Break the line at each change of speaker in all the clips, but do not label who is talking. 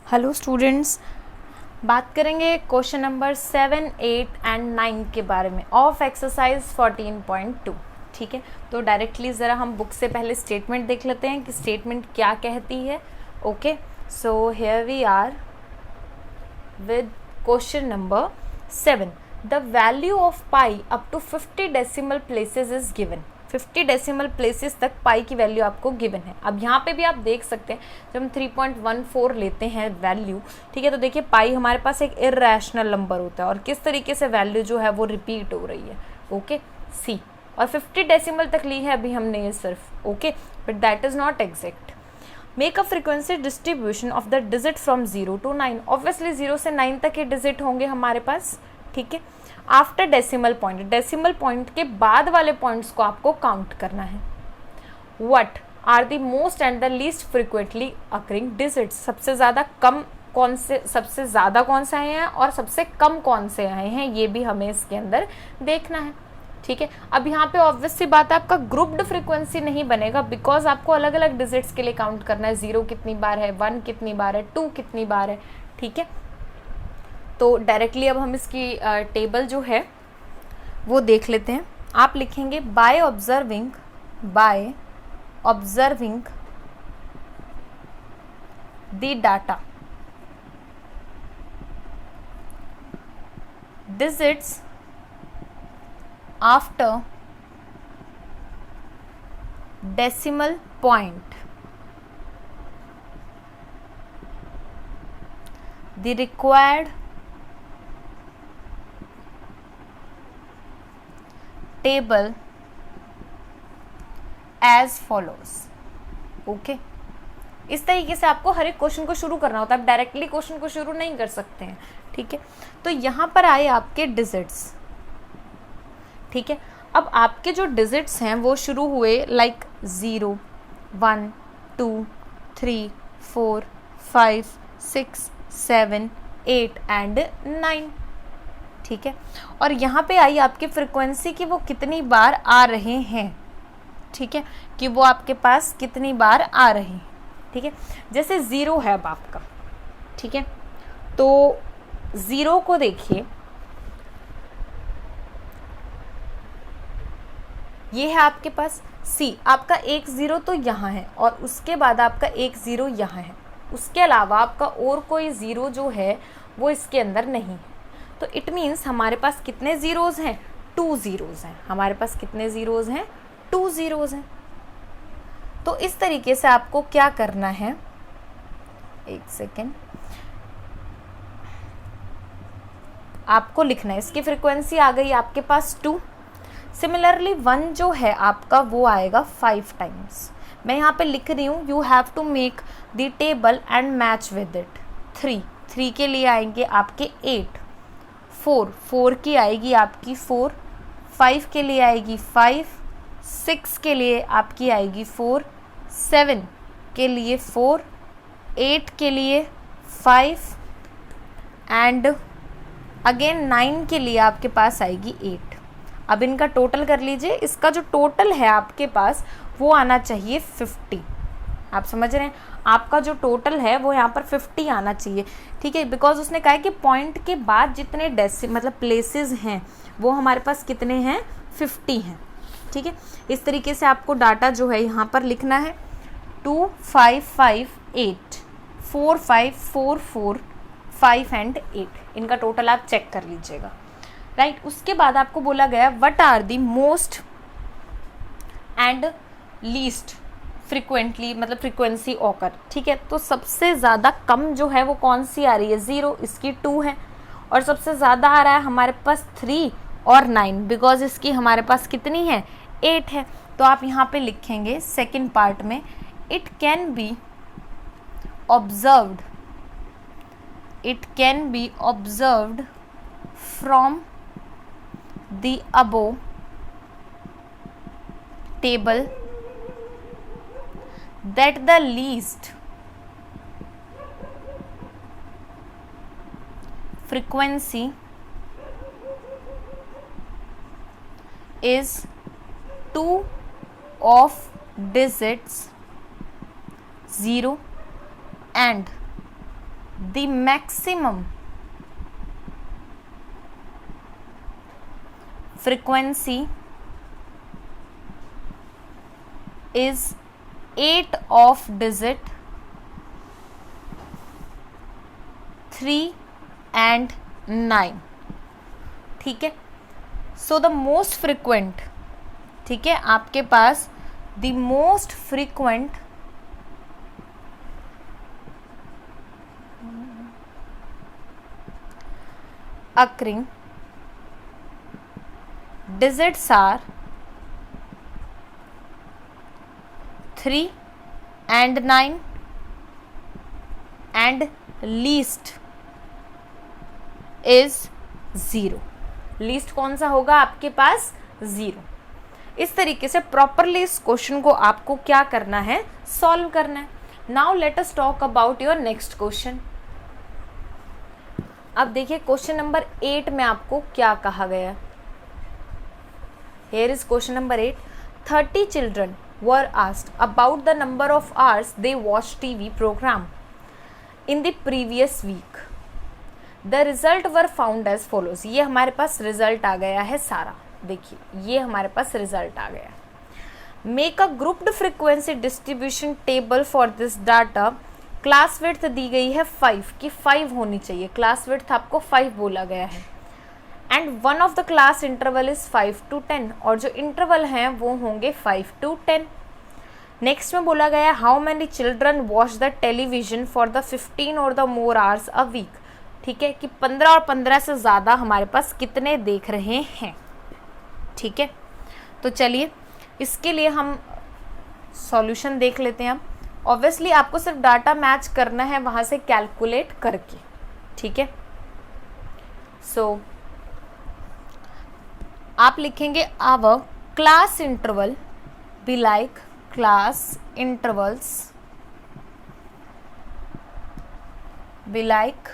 Hello students, बात करेंगे question number 7, 8 and 9 के बारे में ऑफ एक्सरसाइज 14.2। ठीक है, तो डायरेक्टली ज़रा हम बुक से पहले स्टेटमेंट देख लेते हैं कि स्टेटमेंट क्या कहती है। Okay, so here we are with question number 7। The value of pi up to 50 decimal places is given. 50 decimal places तक पाई की वैल्यू आपको गिवन है। अब यहाँ पे भी आप देख सकते हैं, जब हम 3.14 लेते हैं वैल्यू, ठीक है, तो देखिए पाई हमारे पास एक इर्रेशनल नंबर होता है और किस तरीके से वैल्यू जो है वो रिपीट हो रही है। ओके, सी, और 50 डेसिमल तक ली है अभी हमने ये सिर्फ। Okay, but that is not exact. Make a frequency distribution of the digit from 0 to 9। Obviously 0 से 9 तक के डिजिट होंगे हमारे पास। ठीक है, after decimal point, decimal point के बाद वाले पॉइंट्स को आपको काउंट करना है। What are the most and the least frequently occurring digits. सबसे ज़्यादा कम कौन से, सबसे ज़्यादा कौन से आए हैं और सबसे कम कौन से आए हैं, ये भी हमें इसके अंदर देखना है। ठीक है, अब यहाँ पे ऑब्वियस सी बात है, आपका ग्रुप्ड फ्रीक्वेंसी नहीं बनेगा, बिकॉज आपको अलग अलग डिजिट्स के लिए काउंट करना है। 0 कितनी बार है, 1 कितनी बार है, 2 कितनी बार है। ठीक है, तो डायरेक्टली अब हम इसकी टेबल जो है वो देख लेते हैं। आप लिखेंगे by observing the data digits after decimal point, the required table as follows। Okay, इस तरीके से आपको हर एक क्वेश्चन को शुरू करना होता है। आप डायरेक्टली क्वेश्चन को शुरू नहीं कर सकते हैं। ठीक है, तो यहाँ पर आए आपके डिजिट्स। ठीक है, अब आपके जो डिजिट्स हैं वो शुरू हुए लाइक 0, 1, 2, 3, 4, 5, 6, 7, 8 एंड 9। ठीक है, और यहाँ पे आई आपकी फ्रिक्वेंसी कि वो कितनी बार आ रहे हैं। ठीक है, कि वो आपके पास कितनी बार आ रहे हैं। ठीक है, जैसे 0 है अब आपका। ठीक है, तो 0 को देखिए, ये है आपके पास सी, आपका 1 0 तो यहाँ है और उसके बाद आपका 1 0 यहाँ है। उसके अलावा आपका और कोई 0 जो है वो इसके अंदर नहीं है। तो इट मीन्स हमारे पास कितने ज़ीरोज़ हैं, 2 ज़ीरोज़ हैं। हमारे पास कितने ज़ीरोज़ हैं, 2 ज़ीरोज़ हैं। तो इस तरीके से आपको क्या करना है, एक सेकेंड, आपको लिखना है। इसकी फ्रीक्वेंसी आ गई आपके पास 2। सिमिलरली 1 जो है आपका वो आएगा 5 टाइम्स। मैं यहाँ पे लिख रही हूँ, you have to make the table and match with it. 3 के लिए आएंगे आपके 8, 4 की आएगी आपकी 4, 5 के लिए आएगी 5, 6 के लिए आपकी आएगी 4, 7 के लिए 4, 8 के लिए 5 एंड अगेन 9 के लिए आपके पास आएगी 8। अब इनका टोटल कर लीजिए। इसका जो टोटल है आपके पास वो आना चाहिए 50। आप समझ रहे हैं, आपका जो टोटल है वो यहाँ पर 50 आना चाहिए। ठीक है, बिकॉज उसने कहा है कि पॉइंट के बाद जितने मतलब प्लेसेस हैं वो हमारे पास कितने हैं, 50 हैं। ठीक है, इस तरीके से आपको डाटा जो है यहाँ पर लिखना है। 2 5 5 8 4 5 4 4 5 एंड 8, इनका टोटल आप चेक कर लीजिएगा। राइट, उसके बाद आपको बोला गया what are the most and least frequently, मतलब फ्रीक्वेंसी ऑकर। ठीक है, तो सबसे ज़्यादा कम जो है वो कौन सी आ रही है, 0, इसकी 2 है, और सबसे ज़्यादा आ रहा है हमारे पास 3 और 9, बिकॉज इसकी हमारे पास कितनी है, 8 है। तो आप यहाँ पे लिखेंगे सेकेंड पार्ट में, it can be observed from the above table that the least frequency is 2 of digits 0 and the maximum frequency is 8 of digit 3 and 9. ठीक है, सो द मोस्ट फ्रिक्वेंट, ठीक है, आपके पास the most frequent occurring digits are 3 and 9 and least is 0. Least कौन सा होगा आपके पास? 0. इस तरीके से प्रॉपरली इस क्वेश्चन को आपको क्या करना है? सॉल्व करना है. Now let us talk about your next question. अब देखिए क्वेश्चन नंबर 8 में आपको क्या कहा गया. Here is question number 8. 30 children were asked about the number of hours they watched TV program in the previous week. The result were found as follows. ये हमारे पास result आ गया है सारा. देखिए ये हमारे पास रिजल्ट आ गया. Make a grouped frequency distribution table for this data. Class width दी गई है 5 की 5 होनी चाहिए. क्लास विड्थ आपको 5 बोला गया है. And one of the class interval is 5 to 10 और जो इंटरवल हैं वो होंगे 5 to 10. नेक्स्ट में बोला गया how many children watch the television for the 15 और the more hours a week. ठीक है कि 15 और 15 से ज़्यादा हमारे पास कितने देख रहे हैं. ठीक है, तो चलिए इसके लिए हम सॉल्यूशन देख लेते हैं. ऑब्वियसली आपको सिर्फ डाटा मैच करना है वहाँ से कैलकुलेट करके. ठीक है, सो आप लिखेंगे our class interval be like class intervals be like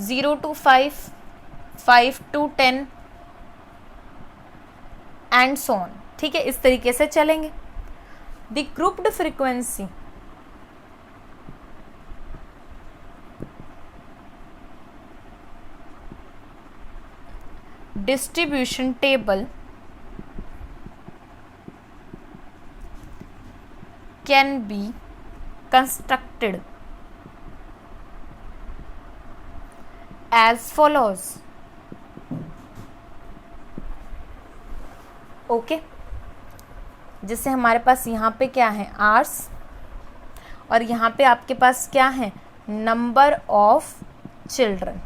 0 to 5, 5 to 10 and so on. ठीक है, इस तरीके से चलेंगे. The grouped frequency distribution table can be constructed as follows. Okay, जिससे हमारे पास यहाँ पे क्या है आवर्स और यहाँ पे आपके पास क्या है नंबर ऑफ चिल्ड्रन.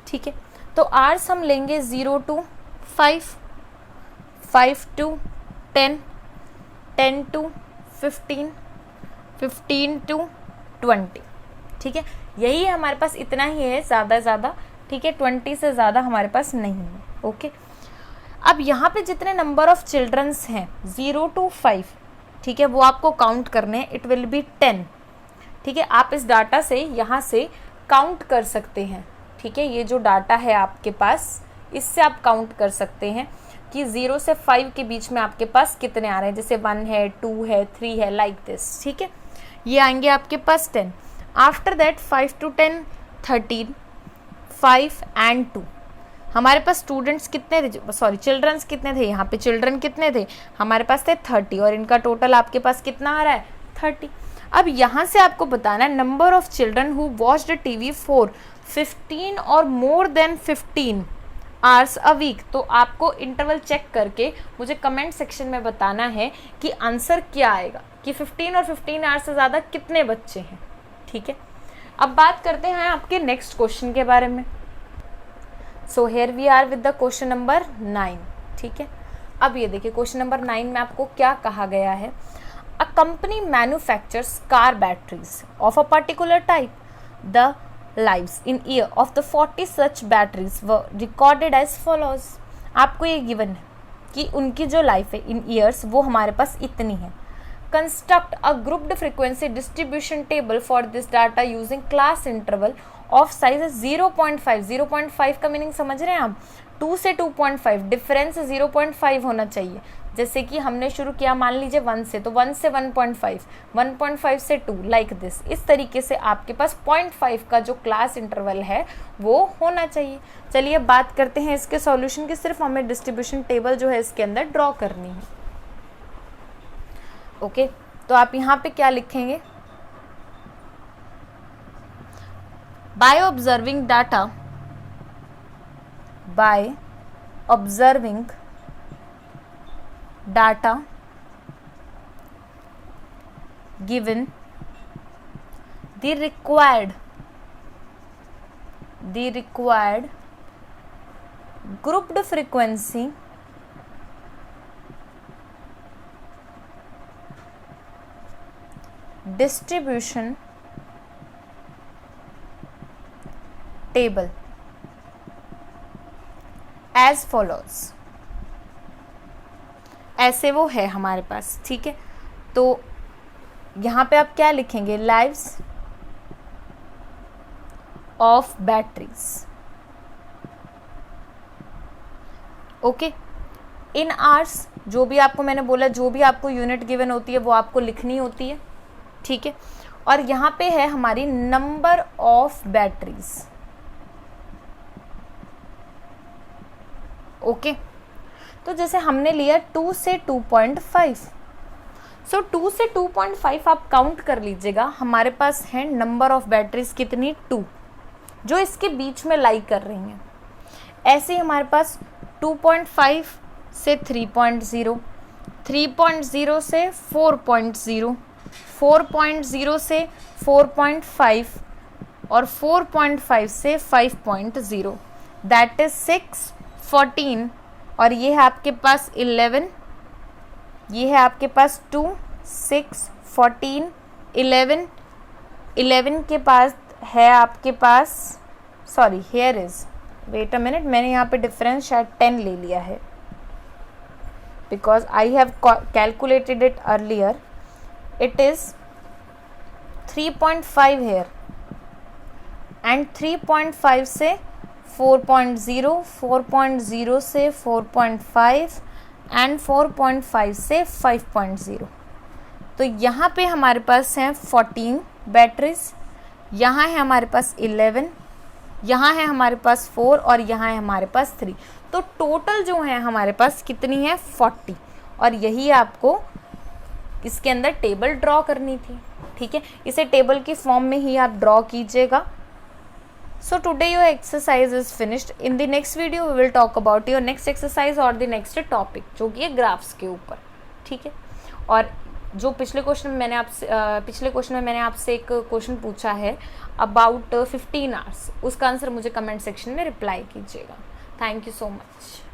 ठीक है, तो आवर्स हम लेंगे 0 to 5, 5 to 10, 10 to 15, 15 to 20. ठीक है, यही है हमारे पास, इतना ही है, ज़्यादा. ठीक है, 20 से ज़्यादा हमारे पास नहीं है. ओके, अब यहाँ पे जितने नंबर ऑफ चिल्ड्रंस हैं 0 to 5, ठीक है, वो आपको काउंट करने हैं. It will be 10. ठीक है, आप इस डाटा से यहाँ से काउंट कर सकते हैं. ठीक है, ये जो डाटा है आपके पास इससे आप काउंट कर सकते हैं कि 0 से 5 के बीच में आपके पास कितने आ रहे हैं. जैसे 1 है, 2 है, 3 है, लाइक दिस. ठीक है, ये आएंगे आपके पास 10. After that 5 to 10, 13, 5 and 2. हमारे पास स्टूडेंट्स कितने थे, सॉरी चिल्ड्रंस कितने थे, यहाँ पे चिल्ड्रन कितने थे हमारे पास थे 30 और इनका टोटल आपके पास कितना आ रहा है 30. अब यहाँ से आपको बताना है number of children who watched TV for 15 और more than 15 hours a week. तो आपको इंटरवल चेक करके मुझे कमेंट सेक्शन में बताना है कि आंसर क्या आएगा, कि 15 और 15 आवर्स से ज़्यादा कितने बच्चे हैं. ठीक है, अब बात करते हैं आपके नेक्स्ट क्वेश्चन के बारे में. So here we are with the question number 9. ठीक है, अब ये देखिए क्वेश्चन नंबर 9 में आपको क्या कहा गया है. A company manufactures car batteries of a particular type. The lives in year of the 40 such batteries were recorded as follows. आपको ये गिवन है कि उनकी जो लाइफ है इन ईयर्स वो हमारे पास इतनी है. Construct a grouped frequency distribution table for this data using class interval of size 0.5. 0.5 का मीनिंग समझ रहे हैं आप, 2 से 2.5 डिफरेंस 0.5 होना चाहिए। जैसे कि हमने शुरू किया मान लीजिए 1 से, तो 1 से 1.5, 1.5 से 2, लाइक दिस। इस तरीके से आपके पास 0.5 का जो क्लास इंटरवल है वो होना चाहिए। चलिए बात करते हैं इसके सॉल्यूशन की। सिर्फ हमें डिस्ट्रीब्यूशन टेबल जो है इसके अंदर ड्रॉ करनी है। ओके, तो आप यहाँ पे क्या लिखेंगे? by observing data given the required grouped frequency distribution table as follows। ऐसे वो है हमारे पास, ठीक है। तो यहाँ पे आप क्या लिखेंगे? Lives of batteries. Okay, in hours, जो भी आपको मैंने बोला, जो भी आपको यूनिट गिवन होती है वो आपको लिखनी होती है, ठीक है। और यहाँ पे है हमारी नंबर ऑफ बैटरीज। ओके, तो जैसे हमने लिया 2 से 2.5, सो 2 से 2.5 आप काउंट कर लीजिएगा। हमारे पास है नंबर ऑफ बैटरीज कितनी? 2, जो इसके बीच में लाई कर रही हैं। ऐसे ही हमारे पास 2.5 से 3.0, 3.0 से 4.0, 4.0 से 4.5 और 4.5 से 5.0, दैट इज 6, 14, और ये है आपके पास 11, ये है आपके पास 2, 6, 14, 11, 11 के पास है आपके पास, sorry here is, wait a minute, मैंने यहाँ पे डिफरेंस शायद 10 ले लिया है, because I have calculated it earlier. It is 3.5 here and 3.5 से 4.0, 4.0 से 4.5 एंड 4.5 से 5.0। तो यहाँ पे हमारे पास हैं 14 बैटरीज, यहाँ है हमारे पास 11, यहाँ है हमारे पास 4 और यहाँ है हमारे पास 3। तो टोटल जो है हमारे पास कितनी है? 40। और यही आपको इसके अंदर टेबल ड्रॉ करनी थी, ठीक है। इसे टेबल की फॉर्म में ही आप ड्रॉ कीजिएगा। So today your exercise is finished. In the next video we will talk about your next exercise और the next topic, जो कि है ग्राफ्स के ऊपर, ठीक है। और जो पिछले क्वेश्चन में मैंने आपसे एक क्वेश्चन पूछा है अबाउट 15 आवर्स, उसका आंसर मुझे कमेंट सेक्शन में रिप्लाई कीजिएगा। Thank you so much.